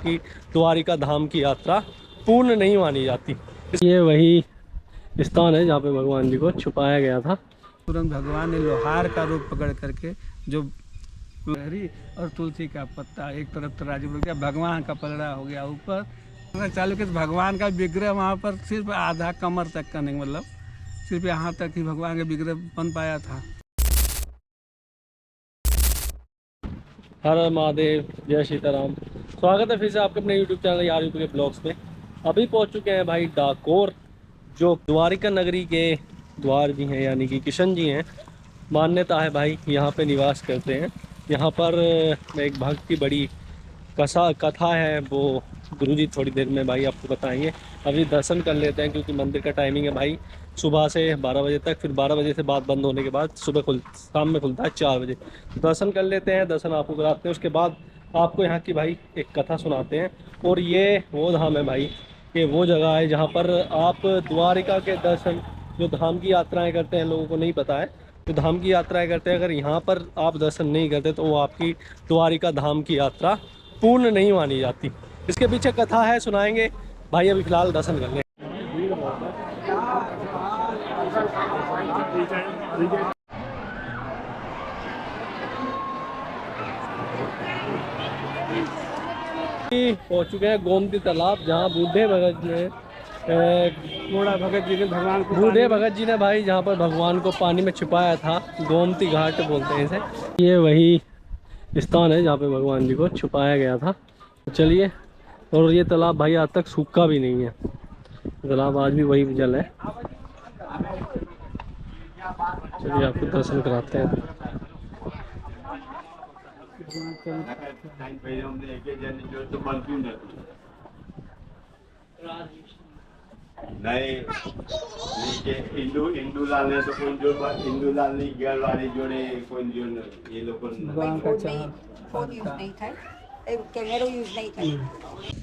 आपकी द्वारिका धाम की यात्रा पूर्ण नहीं मानी जाती। ये वही स्थान है जहाँ पे भगवान जी को छुपाया गया था। तुरंत भगवान ने लोहार का रूप पकड़ करके जो लहरी और तुलसी का पत्ता एक तरफ तराजू रख दिया, भगवान का पलड़ा हो गया ऊपर चालू के भगवान का विग्रह वहाँ पर सिर्फ आधा कमर तक का नहीं, मतलब सिर्फ यहाँ तक ही भगवान का विग्रह बन पाया था। हर हर महादेव, जय सीताराम। स्वागत है फिर से आपके अपने यूट्यूब चैनल यार यूट्यूब के ब्लॉग्स में। अभी पहुंच चुके हैं भाई डाकोर, जो द्वारिका नगरी के द्वार जी हैं, यानी कि किशन जी हैं। मान्यता है भाई यहाँ पे निवास करते हैं। यहाँ पर एक भक्त की बड़ी कथा है, वो गुरुजी थोड़ी देर में भाई आपको बताएंगे। अभी दर्शन कर लेते हैं क्योंकि मंदिर का टाइमिंग है भाई सुबह से 12 बजे तक, फिर 12 बजे से बाद बंद होने के बाद शाम में खुलता है 4 बजे। दर्शन कर लेते हैं, दर्शन आपको कराते हैं, उसके बाद आपको यहाँ की भाई एक कथा सुनाते हैं। और ये वो धाम है भाई, ये वो जगह है जहाँ पर आप द्वारिका के दर्शन, जो धाम की यात्राएँ करते हैं, लोगों को नहीं पता है, जो धाम की यात्राएँ करते हैं, अगर यहाँ पर आप दर्शन नहीं करते तो वो आपकी द्वारिका धाम की यात्रा पूर्ण नहीं मानी जाती। इसके पीछे कथा है, सुनाएंगे भाई। अभी फिलहाल दर्शन कर लें। पहुंच चुके हैं गोमती तालाब, जहाँ बूढ़े भगत ने बूढ़ा भगत जी ने भगवान को बूढ़े भगत जी ने भाई जहाँ पर भगवान को पानी में छुपाया था, गोमती घाट बोलते हैं इसे। ये वही स्थान है जहाँ पे भगवान जी को छुपाया गया था। चलिए, और ये तालाब भाई आज तक सूखा भी नहीं है, तालाब आज भी वही जल है। चलिए आपको दर्शन कराते हैं।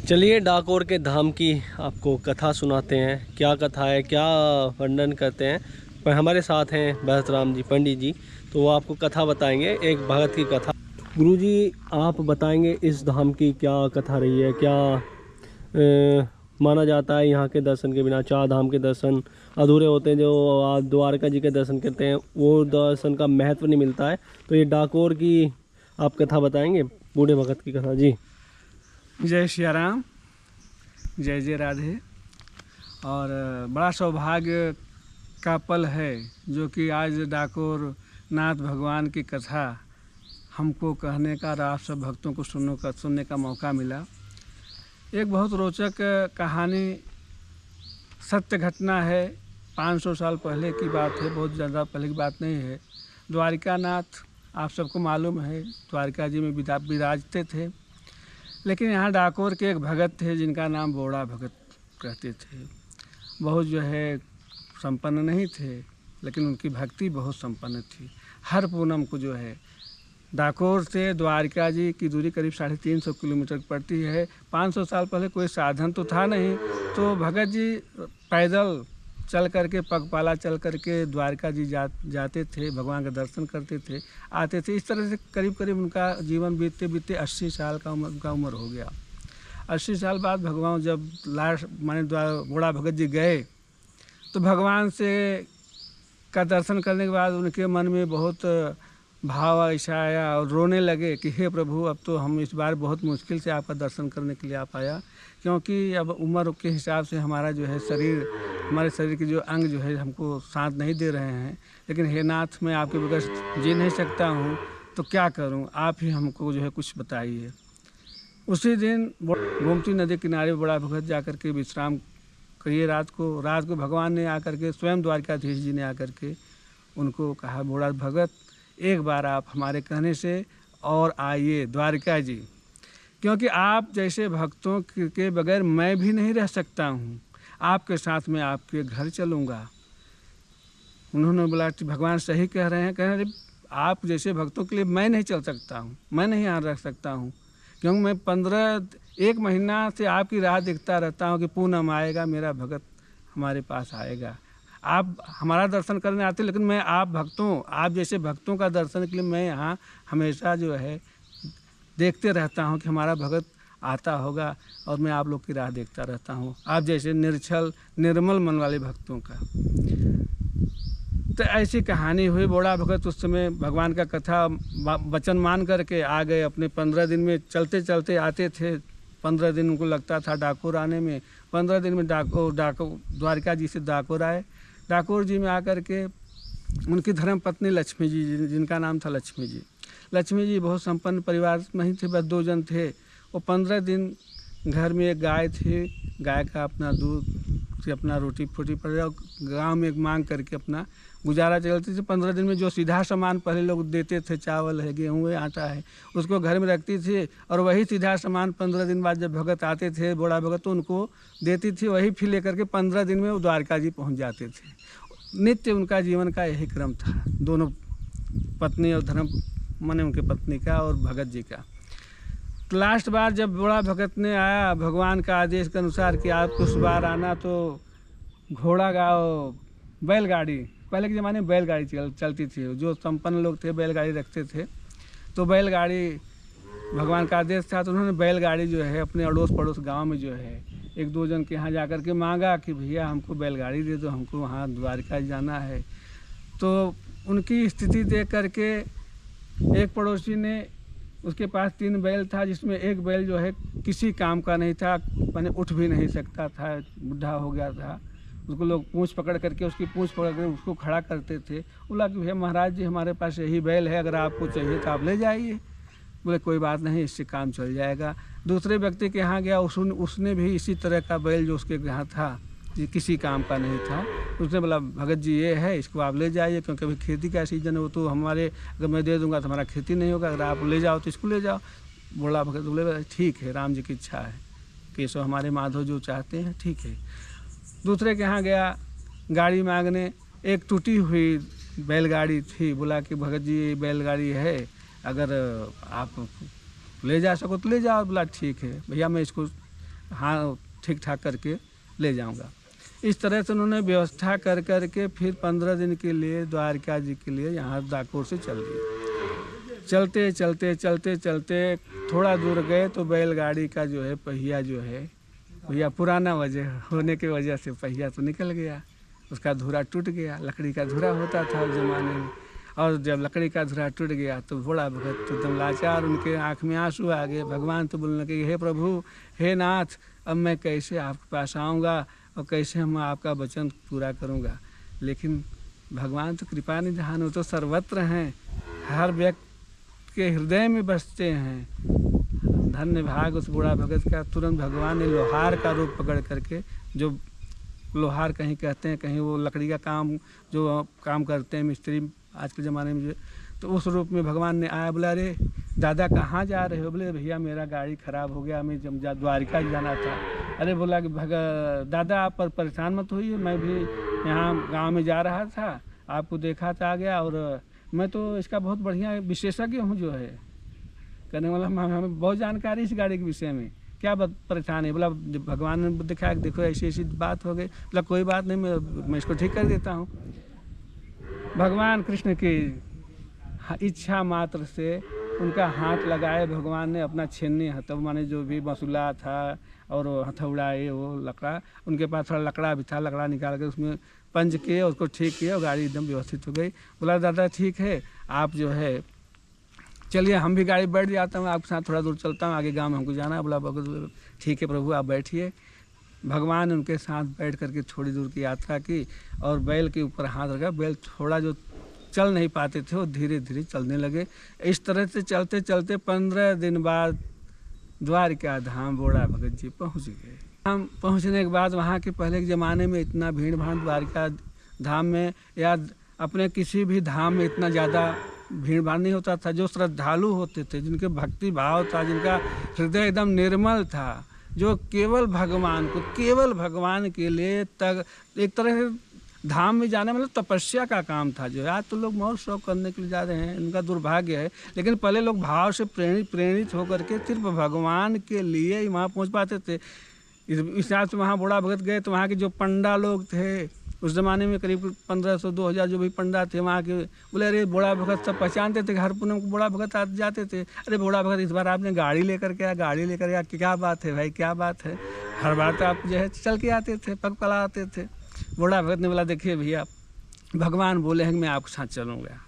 चलिए डाकोर के धाम की आपको कथा सुनाते हैं। क्या कथा है, क्या वर्णन करते हैं, पर हमारे साथ हैं भरत राम जी पंडित जी, तो वो आपको कथा बताएंगे, एक भगत की कथा। गुरुजी आप बताएंगे इस धाम की क्या कथा रही है, क्या माना जाता है यहाँ के दर्शन के बिना 4 धाम के दर्शन अधूरे होते हैं। जो आप द्वारका जी के दर्शन करते हैं वो दर्शन का महत्व नहीं मिलता है। तो ये डाकोर की आप कथा बताएंगे, बूढ़े भगत की कथा जी। जय सिया राम, जय जय राधे। और बड़ा सौभाग्य का पल है जो कि आज डाकोर नाथ भगवान की कथा हमको कहने का और आप सब भक्तों को सुनने का मौका मिला। एक बहुत रोचक कहानी, सत्य घटना है। 500 साल पहले की बात है, बहुत ज़्यादा पहले की बात नहीं है। द्वारिका नाथ आप सबको मालूम है, द्वारिका जी में विराजते थे। लेकिन यहाँ डाकोर के एक भगत थे जिनका नाम बूढ़ा भगत कहते थे। बहुत जो है संपन्न नहीं थे, लेकिन उनकी भक्ति बहुत संपन्न थी। हर पूनम को जो है डाकोर से द्वारिका जी की दूरी करीब 350 किलोमीटर पड़ती है। 500 साल पहले कोई साधन तो था नहीं, तो भगत जी पैदल चल करके, पगपाला चल करके द्वारिका जी जाते थे, भगवान का दर्शन करते थे, आते थे। इस तरह से करीब करीब उनका जीवन बीतते बीतते 80 साल का उम्र हो गया। 80 साल बाद भगवान जब लास्ट माने बूढ़ा भगत जी गए, तो भगवान से का दर्शन करने के बाद उनके मन में बहुत भाव ऐसा आया और रोने लगे कि हे प्रभु, अब तो हम इस बार बहुत मुश्किल से आपका दर्शन करने के लिए आ पाया, क्योंकि अब उम्र के हिसाब से हमारा जो है हमारे शरीर के जो अंग जो है हमको साथ नहीं दे रहे हैं। लेकिन हे नाथ, मैं आपके बगैर जी नहीं सकता हूँ, तो क्या करूँ, आप ही हमको जो है कुछ बताइए। उसी दिन गोमती नदी किनारे बड़ा भगत जाकर के विश्राम करिए। रात को भगवान ने आकर के, स्वयं द्वारिकाधीश जी ने आकर के उनको कहा, बूढ़ा भगत, एक बार आप हमारे कहने से और आइए द्वारिका जी, क्योंकि आप जैसे भक्तों के बगैर मैं भी नहीं रह सकता हूँ। आपके साथ मैं आपके घर चलूँगा। उन्होंने बोला कि भगवान सही कह रहे हैं। कह रहे आप जैसे भक्तों के लिए मैं नहीं चल सकता हूँ, मैं नहीं यहाँ रह सकता हूँ, क्योंकि मैं 1 महीना से आपकी राह देखता रहता हूँ कि पूनम आएगा, मेरा भगत हमारे पास आएगा। आप हमारा दर्शन करने आते, लेकिन मैं आप जैसे भक्तों का दर्शन के लिए मैं यहाँ हमेशा जो है देखते रहता हूँ कि हमारा भगत आता होगा और मैं आप लोग की राह देखता रहता हूँ, आप जैसे निर्छल निर्मल मन वाले भक्तों का। तो ऐसी कहानी हुई। बूढ़ा भगत उस समय भगवान का कथा वचन मान करके आ गए अपने 15 दिन में। चलते चलते आते थे, 15 दिन उनको लगता था डाकोर आने में। 15 दिन में द्वारिका जी से डाकोर आए। डाकोर जी में आकर के उनकी धर्म पत्नी लक्ष्मी जी, जिनका नाम था लक्ष्मी जी। लक्ष्मी जी बहुत संपन्न परिवार नहीं थे, बस 2 जन थे। वो 15 दिन घर में एक गाय थी, गाय का अपना दूध से अपना रोटी फोटी पड़ और गाँव में मांग करके अपना गुजारा चलती थी। 15 दिन में जो सीधा सामान पहले लोग देते थे, चावल है, गेहूँ है, आटा है, उसको घर में रखती थी और वही सीधा सामान 15 दिन बाद जब भगत आते थे, बूढ़ा भगत, तो उनको देती थी। वही फिर लेकर के 15 दिन में वो द्वारका जी पहुँच जाते थे। नित्य उनका जीवन का यही क्रम था, दोनों पत्नी और धर्म माने उनके पत्नी का और भगत जी का। लास्ट बार जब बूढ़ा भगत ने आया भगवान का आदेश के अनुसार कि आप उस बार आना, तो घोड़ा गाओ बैलगाड़ी, पहले के ज़माने में बैलगाड़ी चलती थी, जो संपन्न लोग थे बैलगाड़ी रखते थे। तो बैलगाड़ी भगवान का आदेश था, तो उन्होंने बैलगाड़ी जो है अपने अड़ोस पड़ोस गांव में जो है 1-2 जन के यहाँ जाकर के मांगा कि भैया हमको बैलगाड़ी दे दो, हमको वहाँ द्वारका जाना है। तो उनकी स्थिति देख करके एक पड़ोसी ने, उसके पास 3 बैल था, जिसमें एक बैल जो है किसी काम का नहीं था, मैंने उठ भी नहीं सकता था, बुढ़ा हो गया था। उसको लोग पूँछ पकड़ करके, उसकी पूँछ पकड़ कर उसको खड़ा करते थे। बोला कि भैया महाराज जी हमारे पास यही बैल है, अगर आपको चाहिए तो आप ले जाइए। बोले कोई बात नहीं, इससे काम चल जाएगा। दूसरे व्यक्ति के यहाँ गया, उसने भी इसी तरह का बैल जो उसके यहाँ था, ये किसी काम का नहीं था, उसने बोला भगत जी ये है, इसको आप ले जाइए, क्योंकि अभी खेती का सीजन है, वो तो हमारे, अगर मैं दे दूंगा तो हमारा खेती नहीं होगा, अगर आप ले जाओ तो इसको ले जाओ। बूढ़ा भगत बोले ठीक है, राम जी की इच्छा है, केशव हमारे माधव जो चाहते हैं ठीक है। दूसरे के यहाँ गया गाड़ी मांगने, एक टूटी हुई बैलगाड़ी थी। बोला कि भगत जी ये बैलगाड़ी है, अगर आप ले जा सको तो ले जाओ। बोला ठीक है भैया, मैं इसको हाँ ठीक ठाक करके ले जाऊंगा। इस तरह से उन्होंने व्यवस्था कर करके फिर 15 दिन के लिए द्वारका जी के लिए यहाँ डाकोर से चल दिए। चलते चलते चलते चलते थोड़ा दूर गए तो बैलगाड़ी का जो है पहिया जो है, पहिया पुराना वजह होने की वजह से पहिया तो निकल गया, उसका धुरा टूट गया। लकड़ी का धुरा होता था उस ज़माने में, और जब लकड़ी का धुरा टूट गया तो बूढ़ा भगत तो एकदम लाचार, उनके आँख में आंसू आ गए। भगवान तो बोलने लगे हे प्रभु, हे नाथ, अब मैं कैसे आपके पास आऊँगा और कैसे हम आपका वचन पूरा करूँगा। लेकिन भगवान तो कृपा निधान, वो तो सर्वत्र हैं, हर व्यक्ति के हृदय में बसते हैं। धन्य भाग उस बूढ़ा भगत का। तुरंत भगवान ने लोहार का रूप पकड़ करके, जो लोहार कहीं कहते हैं, कहीं वो लकड़ी का काम जो काम करते हैं मिस्त्री आज के ज़माने में, तो उस रूप में भगवान ने आया। बोला अरे दादा कहाँ जा रहे हो? बोले भैया मेरा गाड़ी ख़राब हो गया, मैं द्वारिका जाना था। अरे बोला कि दादा आप परेशान मत होइए, मैं भी यहाँ गांव में जा रहा था, आपको देखा था आ गया, और मैं तो इसका बहुत बढ़िया विशेषज्ञ हूँ जो है। कहने वाला हमें बहुत जानकारी इस गाड़ी के विषय में, क्या परेशान है? बोला भगवान ने दिखाया कि देखो ऐसी ऐसी बात हो गई। बोला कोई बात नहीं, मैं इसको ठीक कर देता हूँ। भगवान कृष्ण की इच्छा मात्र से उनका हाथ लगाए, भगवान ने अपना छेनी हथौड़ा माने जो भी मसूला था और हथौड़ा ये वो लकड़ा, उनके पास थोड़ा लकड़ा भी था, लकड़ा निकाल कर उसमें पंच किए, उसको ठीक किए और गाड़ी एकदम व्यवस्थित हो गई। बोला दादा ठीक है, आप जो है चलिए हम भी गाड़ी बैठ जाता हूँ, आपके साथ थोड़ा दूर चलता हूँ, आगे गाँव में हमको जाना है। बोला ठीक है प्रभु आप बैठिए। भगवान ने उनके साथ बैठ करके थोड़ी दूर की यात्रा की और बैल के ऊपर हाथ रखा। बैल थोड़ा जो चल नहीं पाते थे वो धीरे धीरे चलने लगे। इस तरह से चलते चलते 15 दिन बाद द्वारिका धाम बूढ़ा भगत जी पहुँच गए। हम पहुँचने के बाद वहाँ के पहले के ज़माने में इतना भीड़ भाड़ द्वारिका धाम में या अपने किसी भी धाम में इतना ज़्यादा भीड़ भाड़ नहीं होता था। जो श्रद्धालु होते थे, जिनके भक्ति भाव था, जिनका हृदय एकदम निर्मल था, जो केवल भगवान को, केवल भगवान के लिए तक एक तरह से धाम में जाना मतलब तपस्या का काम था। जो आज तो लोग मौज शौक करने के लिए जा रहे हैं, इनका दुर्भाग्य है। लेकिन पहले लोग भाव से प्रेरित होकर के सिर्फ भगवान के लिए ही वहाँ पहुँच पाते थे। इस हिसाब से वहाँ बूढ़ा भगत गए तो वहाँ के जो पंडा लोग थे, उस ज़माने में करीब 1500-2000 जो भी पंडा थे वहाँ के, बोले अरे बूढ़ा भगत सब पहचानते थे, हर पूनम को बूढ़ा भगत आते जाते थे। अरे बूढ़ा भगत इस बार आपने गाड़ी लेकर के आया, गाड़ी लेकर आया, क्या बात है भाई, क्या बात है? हर बार तो आप जो है चल के आते थे, पग पला आते थे। बूढ़ा भगत ने बोला देखिए भैया, भगवान बोले हैं कि मैं आपके साथ चलूँगा,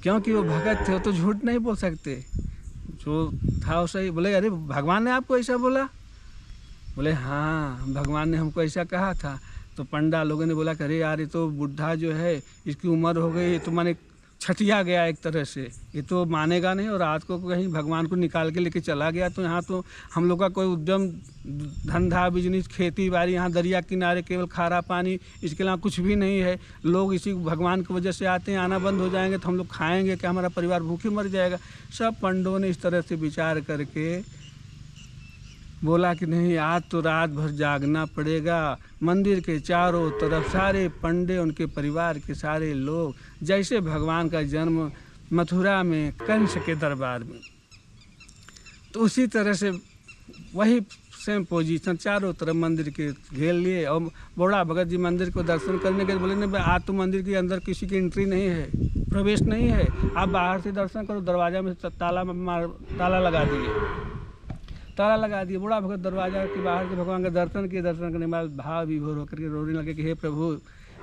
क्योंकि वो भगत थे, वो तो झूठ नहीं बोल सकते, जो था वो सही। बोले अरे भगवान ने आपको ऐसा बोला? बोले हाँ, भगवान ने हमको ऐसा कहा था। तो पंडा लोगों ने बोला कि अरे यार, ये तो बुढ़ा जो है, इसकी उम्र हो गई, ये तो माने छटिया गया एक तरह से, ये तो मानेगा नहीं। और रात को कहीं भगवान को निकाल के लेके चला गया, तो यहाँ तो हम लोग का कोई उद्यम धंधा बिजनेस खेती बाड़ी, यहाँ दरिया किनारे केवल खारा पानी, इसके अलावा कुछ भी नहीं है। लोग इसी भगवान की वजह से आते हैं, आना बंद हो जाएंगे तो हम लोग खाएंगे क्या, हमारा परिवार भूखे मर जाएगा। सब पंडों ने इस तरह से विचार करके बोला कि नहीं, आज तो रात भर जागना पड़ेगा। मंदिर के चारों तरफ सारे पंडे, उनके परिवार के सारे लोग, जैसे भगवान का जन्म मथुरा में कंस के दरबार में, तो उसी तरह से वही सेम पोजीशन चारों तरफ मंदिर के घेर लिए। और बूढ़ा भगत जी मंदिर को दर्शन करने के बोले नहीं, आज तो मंदिर के अंदर किसी की एंट्री नहीं है, प्रवेश नहीं है, आप बाहर से दर्शन करो। दरवाजा में ताला लगा दिए, ताला लगा दिए। बूढ़ा भगत दरवाजा के बाहर से भगवान का दर्शन किए, दर्शन करने के बाद भाव विभोर होकर के रोने लगे कि हे प्रभु,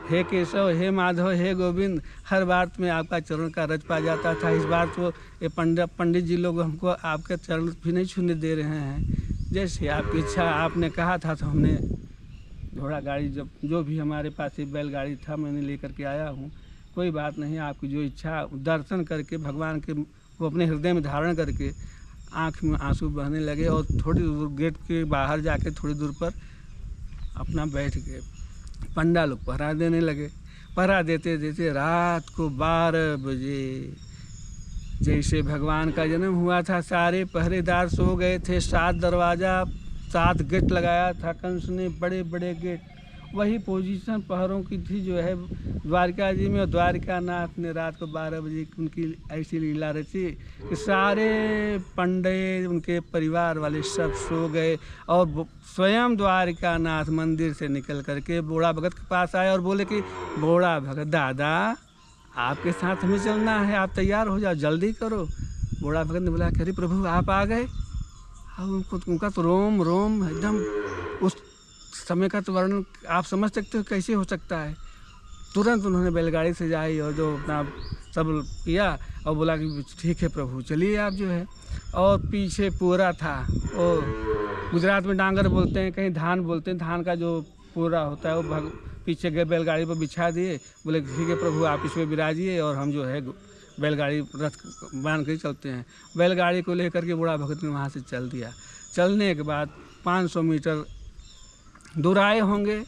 हे केशव, हे माधव, हे गोविंद, हर बार में आपका चरण का रज पा जाता था, इस बार तो ये पंडित जी लोग हमको आपके चरण भी नहीं छूने दे रहे हैं। जैसे आपकी इच्छा, आपने कहा था तो हमने घोड़ा गाड़ी जो भी हमारे पास ये बैलगाड़ी था मैंने लेकर के आया हूँ। कोई बात नहीं, आपकी जो इच्छा, दर्शन करके भगवान के को अपने हृदय में धारण करके आँख में आंसू बहने लगे। और थोड़ी दूर गेट के बाहर जाके थोड़ी दूर पर अपना बैठ गए। पंडा लोग पहरा देने लगे। पहरा देते देते रात को 12 बजे जैसे भगवान का जन्म हुआ था, सारे पहरेदार सो गए थे। 7 दरवाज़ा 7 गेट लगाया था कंस ने, बड़े बड़े गेट। वही पोजीशन पहरों की थी जो है द्वारका जी में। और द्वारका नाथ ने रात को 12 बजे उनकी ऐसी लीला रची कि सारे पंडे, उनके परिवार वाले सब सो गए। और स्वयं द्वारका नाथ मंदिर से निकल करके बूढ़ा भगत के पास आए और बोले कि बूढ़ा भगत दादा, आपके साथ हमें चलना है, आप तैयार हो जाओ, जल्दी करो। बूढ़ा भगत ने बोला अरे प्रभु आप आ गए। अब उनका तो रोम रोम एकदम, उस समय का तो वर्णन आप समझ सकते हो कैसे हो सकता है। तुरंत उन्होंने बैलगाड़ी से जाई और जो अपना सब किया और बोला कि ठीक है प्रभु चलिए आप जो है। और पीछे पूरा था, और गुजरात में डांगर बोलते हैं, कहीं धान बोलते हैं, धान का जो पूरा होता है वो पीछे गए बैलगाड़ी पर बिछा दिए। बोले ठीक है प्रभु आप इसमें विराजिए और हम जो है बैलगाड़ी रथ बांध कर चलते हैं। बैलगाड़ी को लेकर के बूढ़ा भगत ने वहाँ से चल दिया। चलने के बाद 500 मीटर दूर आए होंगे।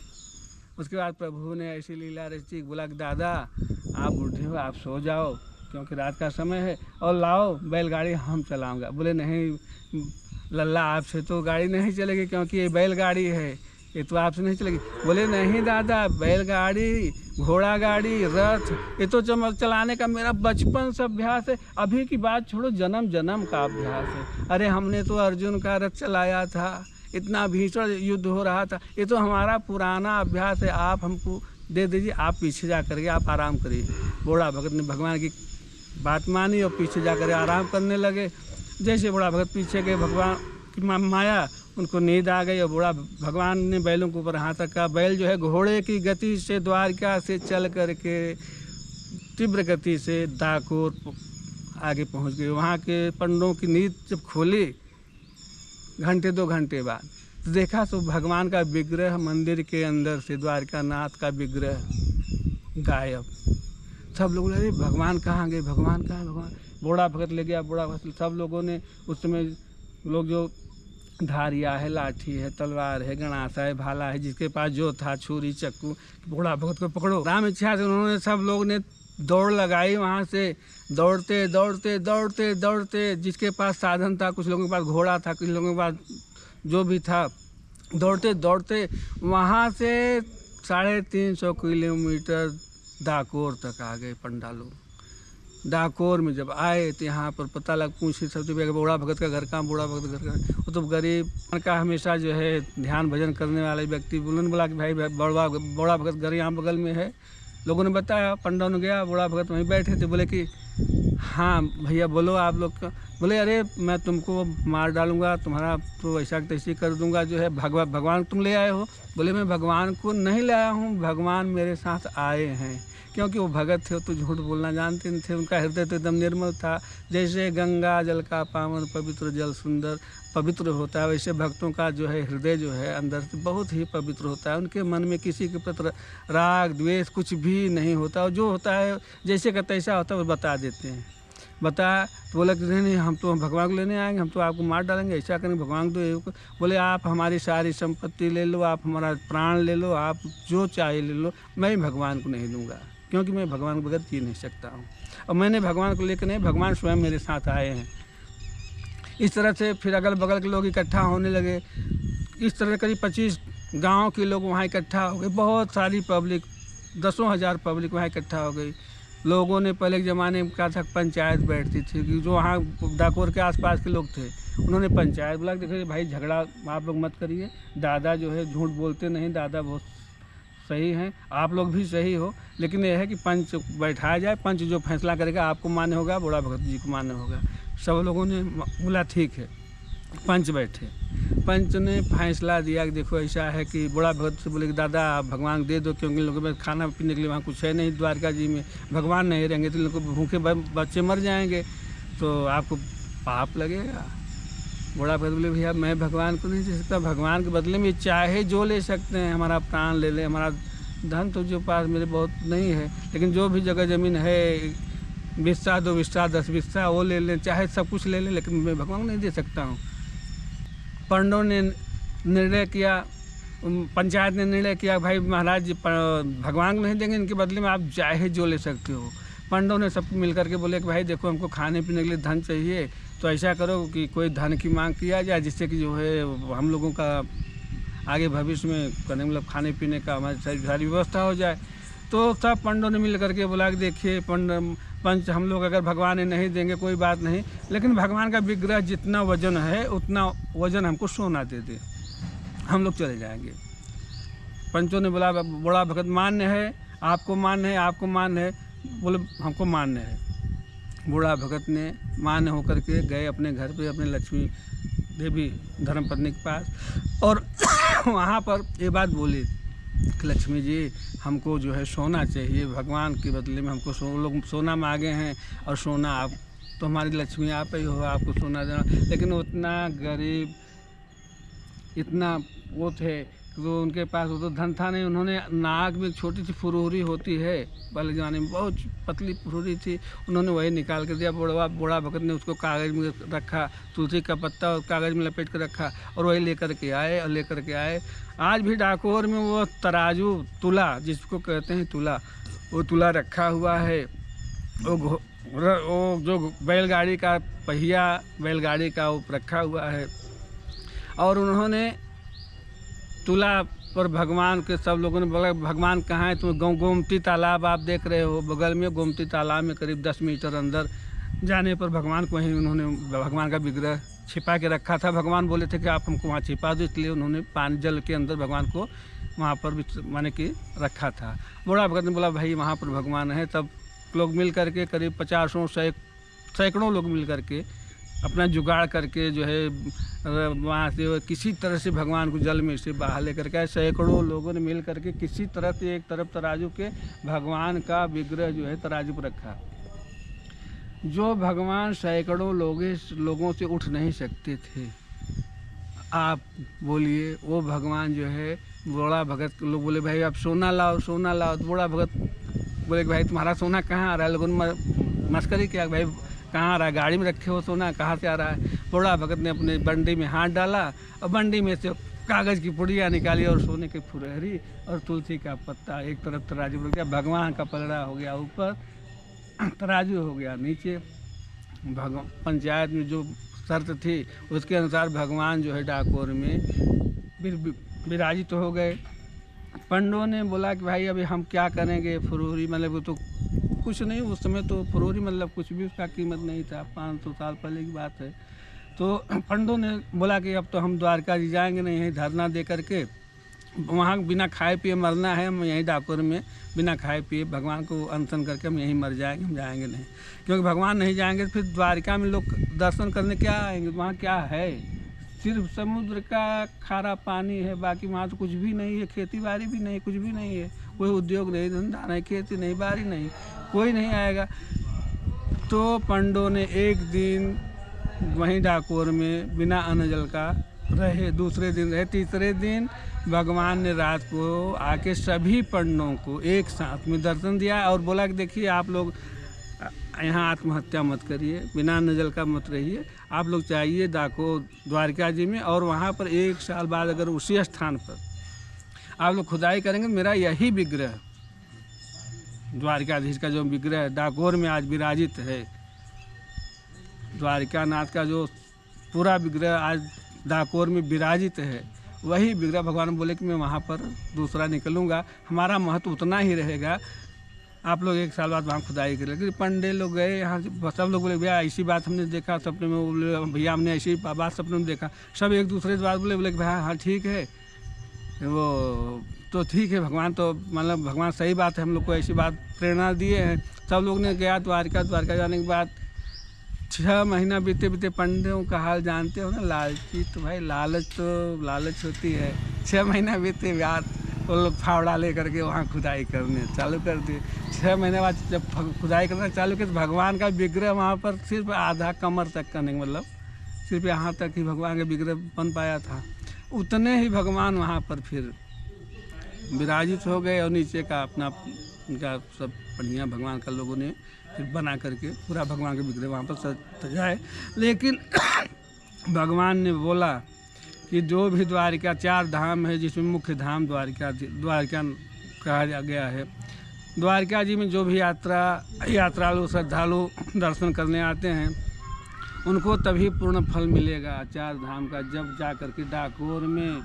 उसके बाद प्रभु ने ऐसी लीला रची, बोला कि दादा आप बूढ़े हो, आप सो जाओ क्योंकि रात का समय है, और लाओ बैलगाड़ी हम चलाऊंगा। बोले नहीं लल्ला, आपसे तो गाड़ी नहीं चलेगी क्योंकि ये बैलगाड़ी है, ये तो आपसे नहीं चलेगी। बोले नहीं दादा, बैलगाड़ी, घोड़ा गाड़ी, रथ, ये तो चलाने का मेरा बचपन से अभ्यास है। अभी की बात छोड़ो, जन्म जन्म का अभ्यास है। अरे हमने तो अर्जुन का रथ चलाया था, इतना भीषण युद्ध हो रहा था, ये तो हमारा पुराना अभ्यास है, आप हमको दे दीजिए, आप पीछे जा करके आप आराम करिए। बूढ़ा भगत ने भगवान की बात मानी और पीछे जा कर आराम करने लगे। जैसे बूढ़ा भगत पीछे गए, भगवान की माया, उनको नींद आ गई। और बूढ़ा भगवान ने बैलों के ऊपर हाथ रखा। बैल जो है घोड़े की गति से द्वारका से चल करके तीव्र गति से डाकोर आगे पहुंच गए। वहाँ के पंडों की नींद जब खोली घंटे 2 घंटे बाद, तो देखा तो भगवान का विग्रह मंदिर के अंदर से, द्वारका नाथ का विग्रह गायब। सब लोग अरे भगवान कहाँ गए, भगवान कहाँ है, भगवान। बूढ़ा भगत ले गया, बूढ़ा भगत, सब लोगों ने उस समय लोग जो धारिया है, लाठी है, तलवार है, गणासा है, भाला है, जिसके पास जो था छुरी चक्कू, बूढ़ा भगत को पकड़ो। राम इच्छा से उन्होंने सब लोग ने दौड़ लगाई। वहाँ से दौड़ते दौड़ते दौड़ते दौड़ते, जिसके पास साधन था, कुछ लोगों के पास घोड़ा था, कुछ लोगों के पास जो भी था, दौड़ते दौड़ते वहाँ से 350 किलोमीटर डाकोर तक आ गए पंडा लोग। डाकोर में जब आए तो यहाँ पर पता लग पूछे सबसे पहले बूढ़ा भगत का घर कहाँ, बूढ़ा भगत का घर कहाँ। वो तो गरीब का हमेशा जो है ध्यान भजन करने वाले व्यक्ति उन्होंने बोला कि भाई बूढ़ा भगत घर यहाँ बगल में है। लोगों ने बताया, पंडा ने गया, बूढ़ा भगत वहीं बैठे थे। बोले कि हाँ भैया बोलो आप लोग का। बोले अरे मैं तुमको मार डालूंगा, तुम्हारा तो ऐसा तैसी कर दूंगा, जो है भगवान तुम ले आए हो। बोले मैं भगवान को नहीं लाया हूँ, भगवान मेरे साथ आए हैं। क्योंकि वो भगत थे तो झूठ बोलना जानते नहीं थे, उनका हृदय तो एकदम निर्मल था। जैसे गंगा जल का पावन पवित्र जल सुंदर पवित्र होता है, वैसे भक्तों का जो है हृदय जो है अंदर से बहुत ही पवित्र होता है। उनके मन में किसी के प्रति राग द्वेष कुछ भी नहीं होता, और जो होता है जैसे का तैसा होता है वो बता देते हैं। बता तो बोला कि नहीं हम तो भगवान को लेने आएंगे, हम तो आपको मार डालेंगे, ऐसा करेंगे, भगवान तो बोले आप हमारी सारी संपत्ति ले लो, आप हमारा प्राण ले लो, आप जो चाहे ले लो, मैं भगवान को नहीं दूंगा, क्योंकि मैं भगवान के बगैर जी नहीं सकता हूँ। और मैंने भगवान को लेकर नहीं, भगवान स्वयं मेरे साथ आए हैं। इस तरह से फिर अगल बगल के लोग इकट्ठा होने लगे। इस तरह करीब 25 गाँव के लोग वहाँ इकट्ठा हो गए। बहुत सारी पब्लिक, दसों हज़ार पब्लिक वहाँ इकट्ठा हो गई। लोगों ने पहले के ज़माने में कहा था पंचायत बैठती थी कि जो वहाँ डाकोर के आसपास के लोग थे उन्होंने पंचायत बुला के, देखिए भाई झगड़ा आप लोग मत करिए, दादा जो है झूठ बोलते नहीं, दादा बहुत सही हैं, आप लोग भी सही हो, लेकिन यह है कि पंच बैठाया जाए, पंच जो फैसला करेगा आपको मान्य होगा, बूढ़ा भगत जी को मान्य होगा। सब लोगों ने बोला ठीक है। पंच बैठे, पंच ने फैसला दिया कि देखो ऐसा है कि बूढ़ा भगत से बोले कि दादा आप भगवान दे दो, क्योंकि लोगों में खाना पीने के लिए वहाँ कुछ है नहीं, द्वारका जी में भगवान नहीं रहेंगे तो लोगों को भूखे बच्चे मर जाएंगे, तो आपको पाप लगेगा। बूढ़ा भगत बोले भैया मैं भगवान को नहीं दे सकता, भगवान के बदले में चाहे जो ले सकते हैं, हमारा प्राण ले लें, हमारा धन तो जो पास मेरे बहुत नहीं है, लेकिन जो भी जगह ज़मीन है 20 2 20 10 20 वो ले लें, चाहे सब कुछ ले लें, लेकिन मैं भगवान को नहीं दे सकता हूँ। पंडों ने निर्णय किया, पंचायत ने निर्णय किया भाई महाराज जी भगवान को नहीं देंगे, इनके बदले में आप चाहे जो ले सकते हो। पंडों ने सब मिल करके बोले कि भाई देखो हमको खाने पीने के लिए धन चाहिए, तो ऐसा करो कि कोई धन की मांग किया जाए, जिससे कि जो है हम लोगों का आगे भविष्य में करने मतलब खाने पीने का हमारी सारी व्यवस्था हो जाए। तो सब पंडों ने मिल करके बोला कि देखिए पंच हम लोग अगर भगवान ने नहीं देंगे कोई बात नहीं, लेकिन भगवान का विग्रह जितना वजन है उतना वजन हमको सोना दे दे, हम लोग चले जाएंगे। पंचों ने बोला बूढ़ा भगत मान्य है, आपको मान्य है, आपको मान्य है, बोले हमको मान्य है। बूढ़ा भगत ने मान्य होकर के गए अपने घर पे, अपने लक्ष्मी देवी धर्मपत्नी के पास, और वहाँ पर ये बात बोली कि लक्ष्मी जी हमको जो है सोना चाहिए, भगवान के बदले में हमको लोग सोना मांगे हैं, और सोना आप तो हमारी लक्ष्मी आप ही हो, आपको सोना देना। लेकिन उतना गरीब इतना वो थे तो उनके पास वो तो धन था नहीं। उन्होंने नाक में छोटी सी फुरहुरी होती है, पहले ज़माने में बहुत पतली फुरहुरी थी, उन्होंने वही निकाल कर दिया। बूढ़ा भगत ने उसको कागज़ में रखा, तुलसी का पत्ता और कागज़ में लपेट कर रखा, और वही लेकर के आए। आज भी डाकोर में वो तराजू तुला जिसको कहते हैं तुला, वो तुला रखा हुआ है। वो जो बैलगाड़ी का पहिया बैलगाड़ी का वो रखा हुआ है, और उन्होंने तुला पर भगवान के सब लोगों ने बोला भगवान कहाँ है, तुम गोमती तालाब आप देख रहे हो बगल में, गोमती तालाब में करीब 10 मीटर अंदर जाने पर भगवान को ही उन्होंने भगवान का विग्रह छिपा के रखा था। भगवान बोले थे कि आप हमको वहाँ छिपा दो, इसलिए उन्होंने पानी जल के अंदर भगवान को वहाँ पर माने कि रखा था। बूढ़ा भगत ने बोला भाई वहाँ पर भगवान है। तब लोग मिल करके करीब 50 सैकड़ों लोग मिल करके अपना जुगाड़ करके जो है वहाँ से किसी तरह से भगवान को जल में से बाहर लेकर के आए। सैकड़ों लोगों ने मिल करके किसी तरह से एक तरफ तराजू के भगवान का विग्रह जो है तराजू पर रखा। जो भगवान सैकड़ों लोगों से उठ नहीं सकते थे, आप बोलिए वो भगवान जो है, बूढ़ा भगत लोग बोले भाई आप सोना लाओ सोना लाओ। तो बूढ़ा भगत बोले भाई तुम्हारा सोना कहाँ आ रहा है? लोगों ने मस्करी किया भाई कहाँ आ रहा है, गाड़ी में रखे हो सोना कहाँ से आ रहा है? बूढ़ा भगत ने अपने बंडी में हाथ डाला और बंडी में से कागज़ की पुड़िया निकाली और सोने की फुलहरी और तुलसी का पत्ता एक तरफ तराजू रख दिया। भगवान का पलड़ा हो गया ऊपर, तराजू हो गया नीचे। पंचायत में जो शर्त थी उसके अनुसार भगवान जो है डाकोर में विराजित हो गए। पंडों ने बोला कि भाई अभी हम क्या करेंगे, फुरहुरी मतलब वो तो कुछ नहीं, उस समय तो फरोरी मतलब कुछ भी उसका कीमत नहीं था, 500 साल पहले की बात है। तो पंडों ने बोला कि अब तो हम द्वारका जी जाएंगे नहीं, यहीं धरना दे करके वहाँ बिना खाए पिए मरना है, हम यहीं डाकोर में बिना खाए पिए भगवान को अनशन करके हम यहीं मर जाएंगे, हम जाएंगे नहीं। क्योंकि भगवान नहीं जाएंगे तो फिर द्वारका में लोग दर्शन करने क्या आएंगे, वहाँ क्या है, सिर्फ समुद्र का खारा पानी है, बाकी वहाँ तो कुछ भी नहीं है, खेती बाड़ी भी नहीं, कुछ भी नहीं है, कोई उद्योग नहीं, धंधा नहीं, खेती नहीं, बाड़ी नहीं, कोई नहीं आएगा। तो पंडों ने एक दिन वहीं डाकोर में बिना अन्न जल का रहे, दूसरे दिन रहे, तीसरे दिन भगवान ने रात को आके सभी पंडों को एक साथ में दर्शन दिया और बोला कि देखिए आप लोग यहाँ आत्महत्या मत करिए, बिना अन्न जल का मत रहिए, आप लोग चाहिए डाकोर द्वारका जी में, और वहाँ पर 1 साल बाद अगर उसी स्थान पर आप लोग खुदाई करेंगे, मेरा यही विग्रह द्वारकाधीश का जो विग्रह डाकोर में आज विराजित है, द्वारिका नाथ का जो पूरा विग्रह आज डाकोर में विराजित है, वही विग्रह भगवान बोले कि मैं वहाँ पर दूसरा निकलूँगा, हमारा महत्व उतना ही रहेगा, आप लोग 1 साल बाद वहाँ खुदाई करें। लेकिन पंडे लोग गए यहाँ से, सब लोग बोले भैया ऐसी बात हमने देखा सपने में, बोले भैया हमने ऐसी बात सपने में देखा, सब एक दूसरे से बात बोले कि भैया हाँ ठीक है, वो तो ठीक है, भगवान तो मतलब भगवान सही बात है, हम लोग को ऐसी बात प्रेरणा दिए हैं। सब लोग ने गया द्वारका जाने के बाद 6 महीना बीते बीते पंडितों का हाल जानते हो ना, लालची तो भाई लालच होती है। 6 महीना बीते बाद वो लोग फावड़ा ले करके वहाँ खुदाई करने चालू कर दिए। 6 महीने बाद जब खुदाई करना चालू किया तो भगवान का विग्रह वहाँ पर सिर्फ आधा कमर तक का नहीं, मतलब सिर्फ यहाँ तक ही भगवान का विग्रह बन पाया था, उतने ही भगवान वहाँ पर फिर विराजित हो गए, और नीचे का अपना उनका सब बढ़िया भगवान का लोगों ने फिर बना करके पूरा भगवान के विग्रह वहाँ पर सजाए। लेकिन भगवान ने बोला कि जो भी द्वारिका 4 धाम है, जिसमें मुख्य धाम द्वारिका कहा गया है, द्वारिका जी में जो भी यात्रालु श्रद्धालु दर्शन करने आते हैं उनको तभी पूर्ण फल मिलेगा 4 धाम का, जब जा कर के डाकोर में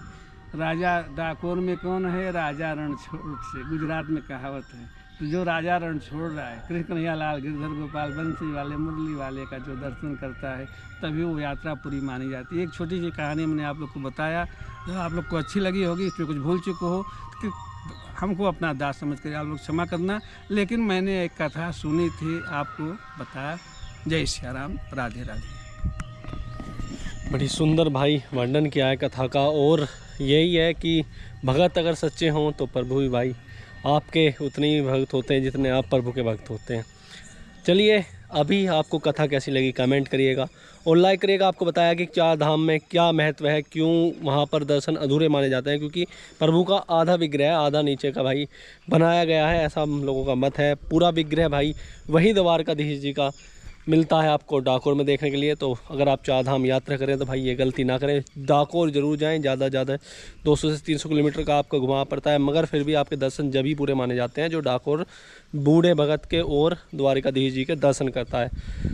राजा, डाकोर में कौन है, राजा रणछोड़ से, गुजरात में कहावत है, तो जो राजा रणछोड़ रहा है, कृष्ण कन्हैया लाल, गिरधर गोपाल, बंसी वाले, मुरली वाले का जो दर्शन करता है तभी वो यात्रा पूरी मानी जाती है। एक छोटी सी कहानी मैंने आप लोग को बताया, जो आप लोग को अच्छी लगी होगी, इसमें कुछ भूल चुके हो कि हमको अपना दास समझ कर आप लोग क्षमा करना, लेकिन मैंने एक कथा सुनी थी, आपको बताया। जय सिया राम, राधे राधे। बड़ी सुंदर भाई वर्णन किया है कथा का, और यही है कि भगत अगर सच्चे हों तो प्रभु भी भाई आपके उतने ही भक्त होते हैं जितने आप प्रभु के भक्त होते हैं। चलिए, अभी आपको कथा कैसी लगी कमेंट करिएगा और लाइक करिएगा। आपको बताया कि 4 धाम में क्या महत्व है, क्यों वहाँ पर दर्शन अधूरे माने जाते हैं, क्योंकि प्रभु का आधा विग्रह आधा नीचे का भाई बनाया गया है, ऐसा हम लोगों का मत है। पूरा विग्रह भाई वही द्वारकाधीश जी का मिलता है आपको डाकोर में देखने के लिए। तो अगर आप 4 धाम यात्रा करें तो भाई ये गलती ना करें, डाकोर ज़रूर जाएं। ज़्यादा 200 से 300 किलोमीटर का आपको घुमा पड़ता है, मगर फिर भी आपके दर्शन जब ही पूरे माने जाते हैं जो डाकोर बूढ़े भगत के और द्वारिकाधीश जी के दर्शन करता है।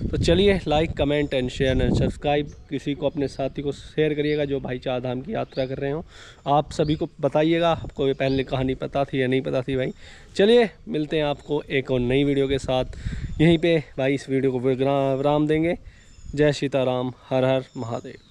तो चलिए, like comment and share and subscribe, किसी को अपने साथी को शेयर करिएगा जो भाई 4 धाम की यात्रा कर रहे हो। आप सभी को बताइएगा, आपको ये पहले कहानी पता थी या नहीं पता थी भाई। चलिए, मिलते हैं आपको एक और नई वीडियो के साथ। यहीं पे भाई इस वीडियो को विराम देंगे। जय सीताराम, हर हर महादेव।